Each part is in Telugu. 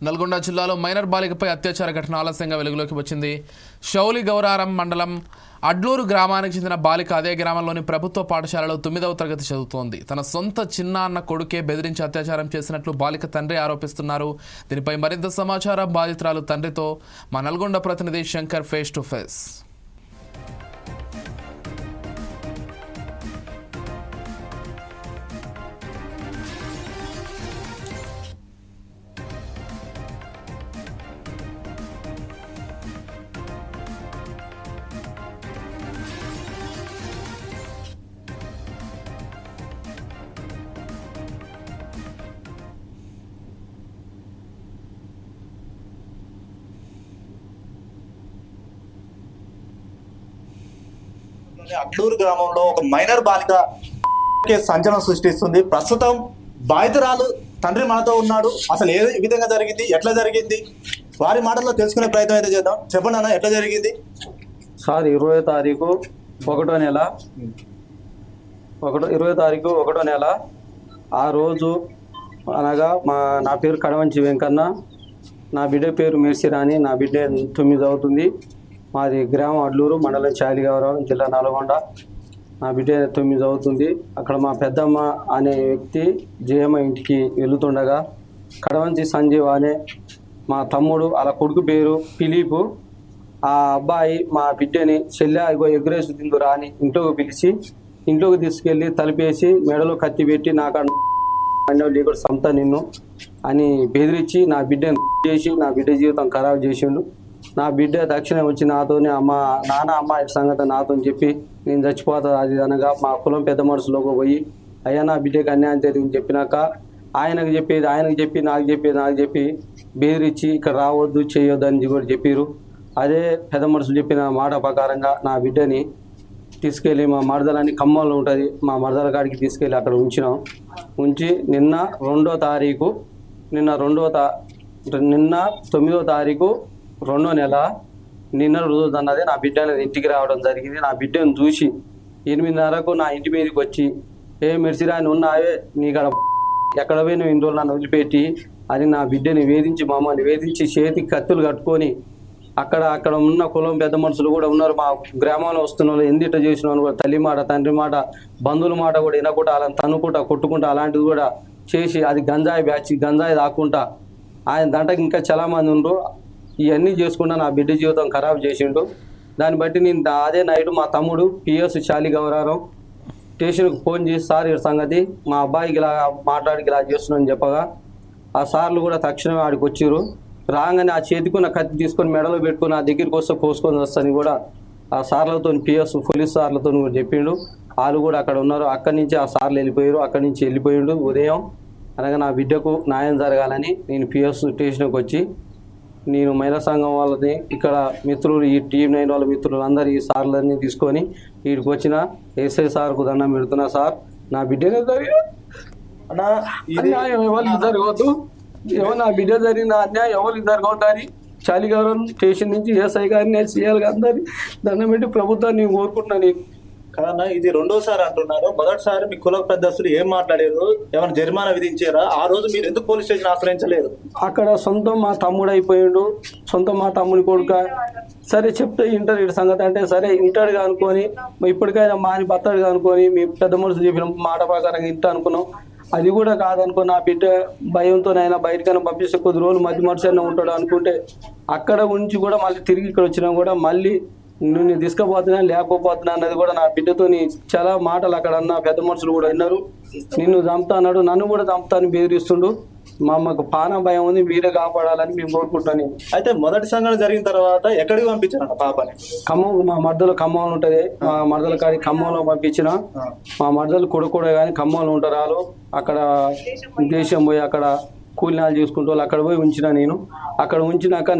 నల్గొండ జిల్లాలో మైనర్ బాలికపై అత్యాచార ఘటన ఆలస్యంగా వెలుగులోకి వచ్చింది. షౌలి గౌరారం మండలం అడ్లూరు గ్రామానికి చెందిన బాలిక అదే గ్రామంలోని ప్రభుత్వ పాఠశాలలో 9వ తరగతి చదువుతోంది. తన సొంత చిన్న అన్న కొడుకే బెదిరించి అత్యాచారం చేసినట్లు బాలిక తండ్రి ఆరోపిస్తున్నారు. దీనిపై మరింత సమాచారం బాధితురాలు తండ్రితో మా నల్గొండ ప్రతినిధి Shankar face to face. Adluri గ్రామంలో ఒక మైనర్ బాలిక సంచలనం సృష్టిస్తుంది. ప్రస్తుతం బాధితురాలు తండ్రి మనతో ఉన్నాడు. అసలు ఏ విధంగా జరిగింది, ఎట్లా జరిగింది, వారి మాటల్లో తెలుసుకునే ప్రయత్నం అయితే చేద్దాం. చెప్పండి అన్న, ఎట్లా జరిగింది? సార్ 20వ తారీఖు 1వ నెల 20వ తారీఖు 1వ నెల ఆ రోజు అనగా నా పేరు కడవంచి వెంకన్న, నా బిడ్డ పేరు మేర్సిరాణి, నా బిడ్డ 9 అవుతుంది. మాది గ్రామం అడ్లూరు, మండలం చాలిగౌరవం, జిల్లా నల్గొండ. నా బిడ్డ 9 అవుతుంది. అక్కడ మా పెద్దమ్మ అనే వ్యక్తి జయమ్మ ఇంటికి వెళుతుండగా కడవంచి సంజీవ్ అనే మా తమ్ముడు, అలా కొడుకు పేరు ఫిలిపు, ఆ అబ్బాయి మా బిడ్డని ఎగురేసి తిందురా అని ఇంట్లోకి పిలిచి ఇంట్లోకి తీసుకెళ్ళి తలిపేసి మెడలో కత్తి పెట్టి నీకు సంత నిన్ను అని బెదిరించి నా బిడ్డను చేసి నా బిడ్డ జీవితం ఖరాబ్ చేసిండు. నా బిడ్డ తక్షణం వచ్చి నాతోనే అమ్మ సంగతి నాతో చెప్పి నేను చచ్చిపోతా అది అనగా మా కులం పెద్ద మనుషులోకి పోయి అయ్యా నా బిడ్డకి అన్యాయం జరిగింది చెప్పినాక ఆయనకు చెప్పి నాకు చెప్పి బెదిరించి ఇక్కడ రావద్దు చేయొద్దు అని కూడా చెప్పారు. అదే పెద్ద మనుషులు చెప్పిన మాట ప్రకారంగా నా బిడ్డని తీసుకెళ్ళి మా మరదలని ఖమ్మంలో ఉంటుంది, మా మరదల కాడికి తీసుకెళ్ళి అక్కడ ఉంచి నిన్న 9వ తారీఖు 9వ తారీఖు 2వ నెల నిన్న రోజు అన్నది నా బిడ్డ అనేది ఇంటికి రావడం జరిగింది. నా బిడ్డను చూసి 8:30కు నా ఇంటి మీదకి వచ్చి మెర్సిరాని ఉన్నావే నీకడ ఎక్కడ పోయి నువ్వు 2 రోజులు నన్ను వదిలిపెట్టి అని నా బిడ్డని మమ్మల్ని వేధించి చేతికి కత్తులు కట్టుకొని అక్కడ ఉన్న కులం పెద్ద మనుషులు కూడా ఉన్నారు. మా గ్రామంలో వస్తున్న వాళ్ళు ఎందుట చేసిన వాళ్ళు కూడా తల్లి మాట తండ్రి మాట బంధువుల మాట కూడా వినకుండా అలా తన్నుకుంటా కొట్టుకుంటా అలాంటివి కూడా చేసి అది గంజాయి దాక్కుంటా ఆయన దాంట్లోకి ఇంకా చాలా మంది ఉండరు. ఇవన్నీ చేసుకుంటా నా బిడ్డ జీవితం ఖరాబ్ చేసిండు. దాన్ని బట్టి నేను అదే నైట్ మా తమ్ముడు పిఎస్ చాలి గౌరారం స్టేషన్కి ఫోన్ చేసి సార్ ఈ సంగతి మా అబ్బాయికి ఇలా మాట్లాడికి ఇలా చేస్తున్నాను చెప్పగా ఆ సార్లు కూడా తక్షణమే ఆడికి వచ్చారు. రాగానే ఆ చేతికున్న కత్తి తీసుకొని మెడలో పెట్టుకుని నా దగ్గరికి వస్తే కోసుకొని వస్తాను కూడా ఆ సార్లతో పిఎస్ పోలీస్ సార్లతో కూడా చెప్పిండు. వాళ్ళు కూడా అక్కడ ఉన్నారు. అక్కడి నుంచి ఆ సార్లు వెళ్ళిపోయిండు ఉదయం. అనగా నా బిడ్డకు న్యాయం జరగాలని నేను పిఎస్ స్టేషన్కి వచ్చి నేను మహిళా సంఘం వాళ్ళని ఇక్కడ మిత్రులు ఈ టీం 9 వాళ్ళ మిత్రులు అందరు ఈ సార్లన్నీ తీసుకొని వీడికి వచ్చిన ఎస్ఐ సార్కు దండం పెడుతున్నా. సార్ నా బిడ్డనే జరగవద్దు, నా బిడ్డ జరిగిన అన్యాయం ఎవరికి జరగవద్దని చాలిగౌరవం స్టేషన్ నుంచి ఎస్ఐ గారిని సీఎల్ అందరి దండం పెట్టి ప్రభుత్వాన్ని కోరుకుంటున్నాను. కాదన్నా, ఇది 2వసారి అంటున్నారు. మొదటిసారి మీ కుల పెద్దస్తులు ఏం మాట్లాడారు, ఏమైనా జరిమానా విధించారా? ఆ రోజు మీరు ఎందుకు పోలీస్ స్టేషన్ ఆశ్రయించలేదు? అక్కడ సొంతం మా తమ్ముడు అయిపోయాడు, సొంతం మా తమ్ముడి కొడుక. సరే చెప్తే ఇంటర్ సంగతి అంటే సరే ఇంటాడుగా అనుకొని ఇప్పటికైనా మాని బతాడుగా అనుకొని మీ పెద్ద మనుషులు చెప్పిన మాట ప్రకారంగా ఇంట అనుకున్నాం. అది కూడా కాదనుకో నా బిడ్డ భయంతోనైనా బయటకైనా పంపిస్తే కొద్ది రోజులు మధ్య మనుషులైనా ఉంటాడు అనుకుంటే అక్కడ ఉంచి కూడా మళ్ళీ తిరిగి ఇక్కడ వచ్చినా కూడా మళ్ళీ నువ్వు తీసుకుపోతున్నా లేకపోతున్నా అన్నది కూడా నా బిడ్డతో చాలా మాటలు అక్కడ అన్న పెద్ద మనుషులు కూడా విన్నారు. నిన్ను చంపుతా అన్నాడు, నన్ను కూడా చంపుతాను బెదిరిస్తుండు. మా అమ్మకు పాన భయం ఉంది, మీరే కాపాడాలని మేము కోరుకుంటాను. అయితే మొదటి సంఘటన జరిగిన తర్వాత ఎక్కడికి పంపించారంట పాపని? ఖమ్మం, మా మరదలు ఖమ్మంలో ఉంటుంది. మా మరదల కాడికి ఖమ్మంలో పంపించిన. మా మరదలు కొడుకు కానీ ఖమ్మంలో ఉంటారు. వాళ్ళు అక్కడ దేశం పోయి అక్కడ కూలినాలు చేసుకుంటూ అక్కడ పోయి ఉంచిన. నేను అక్కడ ఉంచినాక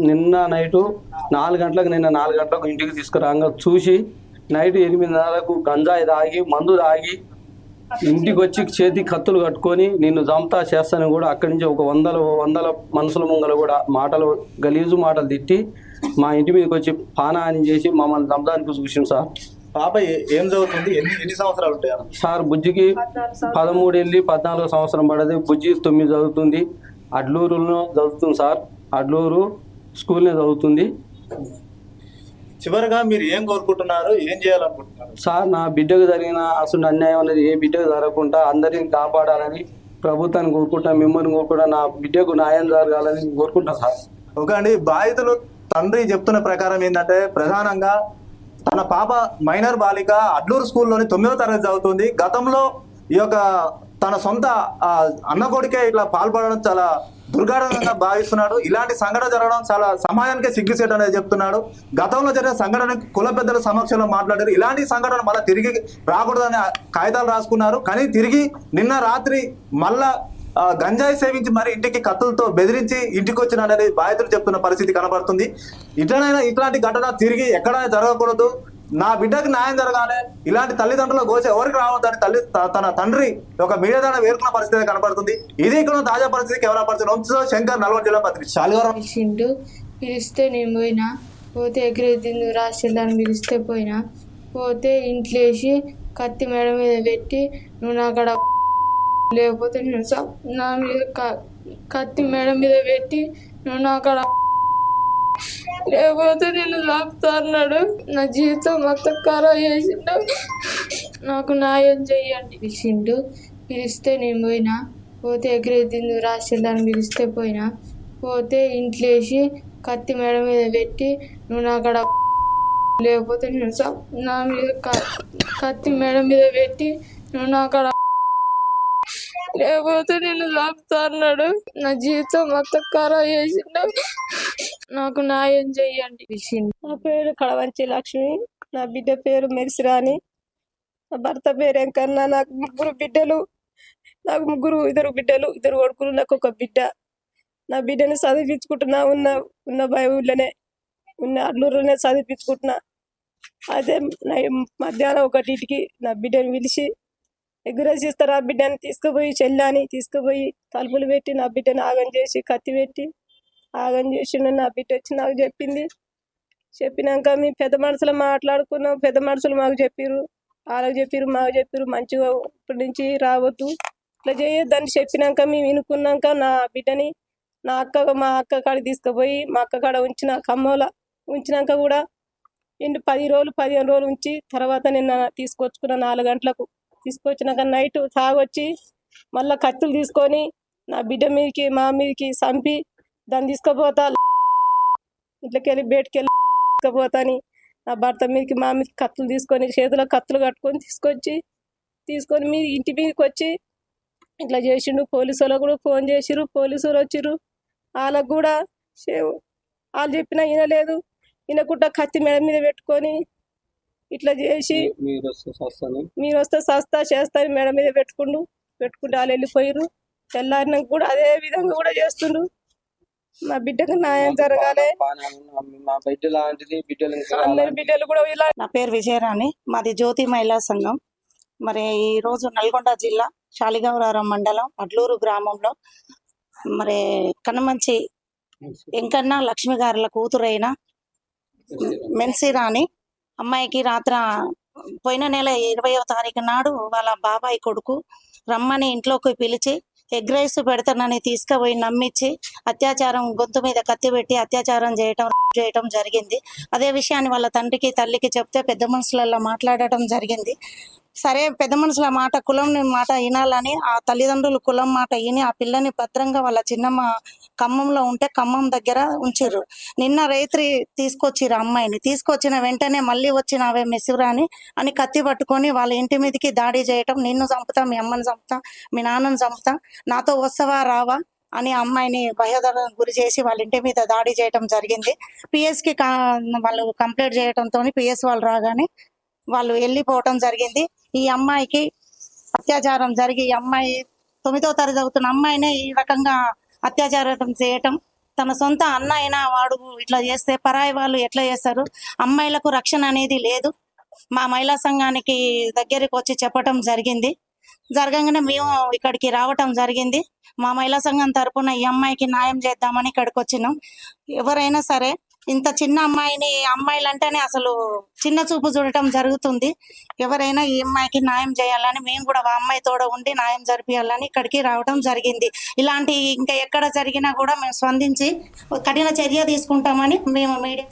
నిన్న నైటు 4 గంటలకు ఇంటికి తీసుకురాగా చూసి నైట్ 8:30కు గంజాయి తాగి మందు తాగి ఇంటికి వచ్చి చేతి కత్తులు కట్టుకొని నిన్ను చంపుతా చేస్తాను కూడా అక్కడి నుంచి ఒక వందల మనుషుల ముంగల కూడా గలీజు మాటలు తిట్టి మా ఇంటి మీదకి వచ్చి పానాన్ని చేసి మమ్మల్ని చంపడానికి చూసింది. సార్ పాప ఏం చదువుతుంది, ఎన్ని సంవత్సరాలు ఉంటాయి సార్? బుజ్జికి 13 వెళ్ళి 14 సంవత్సరం పడది. బుజ్జి 9 చదువుతుంది. అడ్లూరులో చదువుతుంది సార్. అడ్లూరు స్కూల్నే చదువుతుంది చివరిగా మీరు ఏం కోరుకుంటున్నారు, ఏం చేయాలనుకుంటున్నారు? సార్. నా బిడ్డకు జరిగిన అసలు అన్యాయం అనేది ఏ బిడ్డకు జరగకుండా అందరిని కాపాడాలని ప్రభుత్వాన్ని కోరుకుంటా, మిమ్మల్ని కోరుకుంటా, నా బిడ్డకు న్యాయం జరగాలని కోరుకుంటా సార్. ఓకే అండి, బాధితులు తండ్రి చెప్తున్న ప్రకారం ఏంటంటే ప్రధానంగా తన పాప మైనర్ బాలిక అడ్లూరు స్కూల్లోని 9వ తరగతి చదువుతుంది. గతంలో ఈ యొక్క తన సొంత అన్న కొడుకే ఇట్లా పాల్పడడం చాలా దుర్ఘటనగా భావిస్తున్నాడు. ఇలాంటి సంఘటన జరగడం చాలా సమాజానికే సిగ్గుసేటు అనేది చెప్తున్నాడు. గతంలో జరిగిన సంఘటన కుల పెద్దల సమక్షంలో మాట్లాడారు. ఇలాంటి సంఘటన మళ్ళీ తిరిగి రాకూడదని కాగితాలు రాసుకున్నారు. కానీ తిరిగి నిన్న రాత్రి మళ్ళా గంజాయి సేవించి మరి ఇంటికి కత్తులతో బెదిరించి ఇంటికి వచ్చిన అనేది బాధితులు చెప్తున్న పరిస్థితి కనబడుతుంది. ఇట్లనైనా ఇట్లాంటి ఘటన తిరిగి ఎక్కడైనా జరగకూడదు, నా బిడ్డకి న్యాయం జరగాలి, ఇలాంటి తల్లిదండ్రుల గోచ ఎవరికి రావద్దని తన తండ్రి ఒక మీడియా ద్వారా వేరుకున్న పరిస్థితి కనబడుతుంది. ఇది ఇక్కడ తాజా పరిస్థితి. కెమెరా పర్సన్ వంశీ శంకర్, నల్గొండ జిల్లా పత్రిక. శాలివారం పిలిస్తే నేను పోయినా, పోతే ఎగిరెద్దింది రాష్ట్రాన్ని పిలిస్తే పోయినా, పోతే ఇంట్లేసి కత్తి మెడ మీద పెట్టి నువ్వు నాకడ లేకపోతే నేను నా మీద కత్తి మెడ మీద పెట్టి నువ్వు నాకడ లేకపోతే నేను లాపుతా అన్నాడు. నా జీవితం మొత్తం ఖరాబ్ చేసిండు. నాకు న్యాయం చెయ్యండి. పిలిస్తే నేను పోయినా, పోతే ఎగిరెద్దింది రాష్ట్రాన్ని పిలిస్తే పోయినా, పోతే ఇంట్లేసి కత్తి మెడ మీద పెట్టి నువ్వు నాకడ లేకపోతే నేను నా మీద కత్తి మెడ మీద పెట్టి నువ్వు నాకడ లేకపోతే నేను లాపుతా అన్నాడు. నా జీవితం మొత్తం ఖరాబ్ చేసిండు. నాకు న్యాయం చెయ్యండి. నా పేరు కడవంచి లక్ష్మి, నా బిడ్డ పేరు మెరిసిరాని, నా భర్త పేరు ఎంకన్నా. నాకు ముగ్గురు బిడ్డలు, ఇద్దరు బిడ్డలు, ఇద్దరు కొడుకులు, నాకు ఒక బిడ్డ. నా బిడ్డని చదివించుకుంటున్నా, ఉన్న ఊళ్ళోనే ఉన్న అడ్లూరులోనే చదివించుకుంటున్నా. అదే మధ్యాహ్నం 1కి నా బిడ్డని పిలిచి ఎగురేసిస్తారు. ఆ బిడ్డని తీసుకుపోయి చెల్లాని తీసుకుపోయి తలుపులు పెట్టి నా బిడ్డని ఆగం చేసి కత్తి పెట్టి ఆగం చేసిండు. నా బిడ్డ వచ్చి నాకు చెప్పింది. చెప్పినాక మేము పెద్ద మనుషులు మాట్లాడుకున్నాం. పెద్ద మనుషులు మాకు చెప్పిర్రు, వాళ్ళకి చెప్పిర్రు, మాకు చెప్పిర్రు, మంచిగా ఇప్పటి నుంచి రావద్దు, ఇట్లా చేయొద్దని చెప్పినాక మేము వినుకున్నాక నా బిడ్డని మా అక్క కాడికి తీసుకుపోయి మా అక్క కాడ ఉంచిన ఖమ్మంలో ఉంచినాక కూడా 10 రోజులు 15 రోజులు ఉంచి తర్వాత నిన్న తీసుకొచ్చుకున్న 4 గంటలకు తీసుకొచ్చినాక నైట్ తాగొచ్చి మళ్ళీ కత్తులు తీసుకొని నా బిడ్డ మీదకి మా మీదకి చంపి దాన్ని తీసుకుపోతా ఇంట్లోకి వెళ్ళి బయటకు వెళ్ళి తీసుకుపోతాని నా భర్త మీదకి మా మీదకి కత్తులు తీసుకొని చేతిలో కత్తులు కట్టుకొని తీసుకొని మీ ఇంటి మీదకి వచ్చి ఇట్లా చేసిండు. పోలీసు వాళ్ళకు కూడా ఫోన్ చేసిర్రు, పోలీసు వాళ్ళు వచ్చిర్రు. వాళ్ళకు కూడా వాళ్ళు చెప్పినా వినలేదు. వినకుండా కత్తి మెడ మీద పెట్టుకొని ఇట్లా చేసి మీరు వస్తే సస్తా చేస్తాను మెడ మీద పెట్టుకుంటూ వాళ్ళు వెళ్ళిపోయారు. తెల్లారినాక కూడా అదే విధంగా కూడా చేస్తుండ్రు. మా బిడ్డకు న్యాయం జరగాలి. అందరి బిడ్డలు కూడా ఇలా. నా పేరు విజయరాణి, మాది జ్యోతి మహిళా సంఘం. మరి ఈరోజు నల్గొండ జిల్లా శాలిగౌరారం మండలం అడ్లూరు గ్రామంలో మరి కనమంచి వెంకన్న లక్ష్మి గారుల కూతురైన మెన్సిరాణి అమ్మాయికి పోయిన నెల 20వ తారీఖు నాడు వాళ్ళ బాబాయ్ కొడుకు రమ్మని ఇంట్లోకి పిలిచి ఎగ్ రైస్ పెడతానని తీసుకుపోయి నమ్మించి అత్యాచారం, గొంతు మీద కత్తి పెట్టి అత్యాచారం చేయటం జరిగింది. అదే విషయాన్ని వాళ్ళ తండ్రికి తల్లికి చెప్తే పెద్ద మనుషులలో మాట్లాడటం జరిగింది. సరే, పెద్ద మనుషుల మాట, కులం మాట వినాలని ఆ తల్లిదండ్రులు కులం మాట విని ఆ పిల్లని భద్రంగా వాళ్ళ చిన్నమ్మ ఖమ్మంలో ఉంటే ఖమ్మం దగ్గర ఉంచిర్రు. నిన్న రాత్రి తీసుకొచ్చిర్రు అమ్మాయిని. తీసుకొచ్చిన వెంటనే మళ్ళీ వచ్చినావే మెసిరాని అని కత్తి పట్టుకొని వాళ్ళ ఇంటి మీదకి దాడి చేయటం, నిన్ను చంపుతా, మీ అమ్మని చంపుతా, మీ నాన్నని చంపుతా, నాతో వస్తావా రావా అని అమ్మాయిని భయోదరకు గురి చేసి వాళ్ళ ఇంటి మీద దాడి చేయటం జరిగింది. పిఎస్కి వాళ్ళు కంప్లైంట్ చేయడంతో పిఎస్ వాళ్ళు రాగానే వాళ్ళు వెళ్ళిపోవటం జరిగింది. ఈ అమ్మాయికి అత్యాచారం జరిగి ఈ అమ్మాయి 9వ తరగతి చదువుతున్న అమ్మాయినే ఈ రకంగా అత్యాచారం చేయటం, తన సొంత అన్న అయినా వాడు ఇట్లా చేస్తే పరాయి వాళ్ళు ఎట్లా చేస్తారు? అమ్మాయిలకు రక్షణ అనేది లేదు. మా మహిళా సంఘానికి దగ్గరికి వచ్చి చెప్పటం జరిగింది. జరగంగానే మేము ఇక్కడికి రావటం జరిగింది. మా మహిళా సంఘం తరపున ఈ అమ్మాయికి న్యాయం చేద్దామని ఇక్కడికి వచ్చినాం. ఎవరైనా సరే ఇంత చిన్న అమ్మాయిలు అంటేనే అసలు చిన్న చూపు చూడటం జరుగుతుంది. ఎవరైనా ఈ అమ్మాయికి న్యాయం చేయాలని మేము కూడా ఆ అమ్మాయి తోడ ఉండి న్యాయం జరిపించాలని ఇక్కడికి రావడం జరిగింది. ఇలాంటి ఇంకా ఎక్కడ జరిగినా కూడా మేము స్పందించి కఠిన చర్య తీసుకుంటామని మేము మీడియా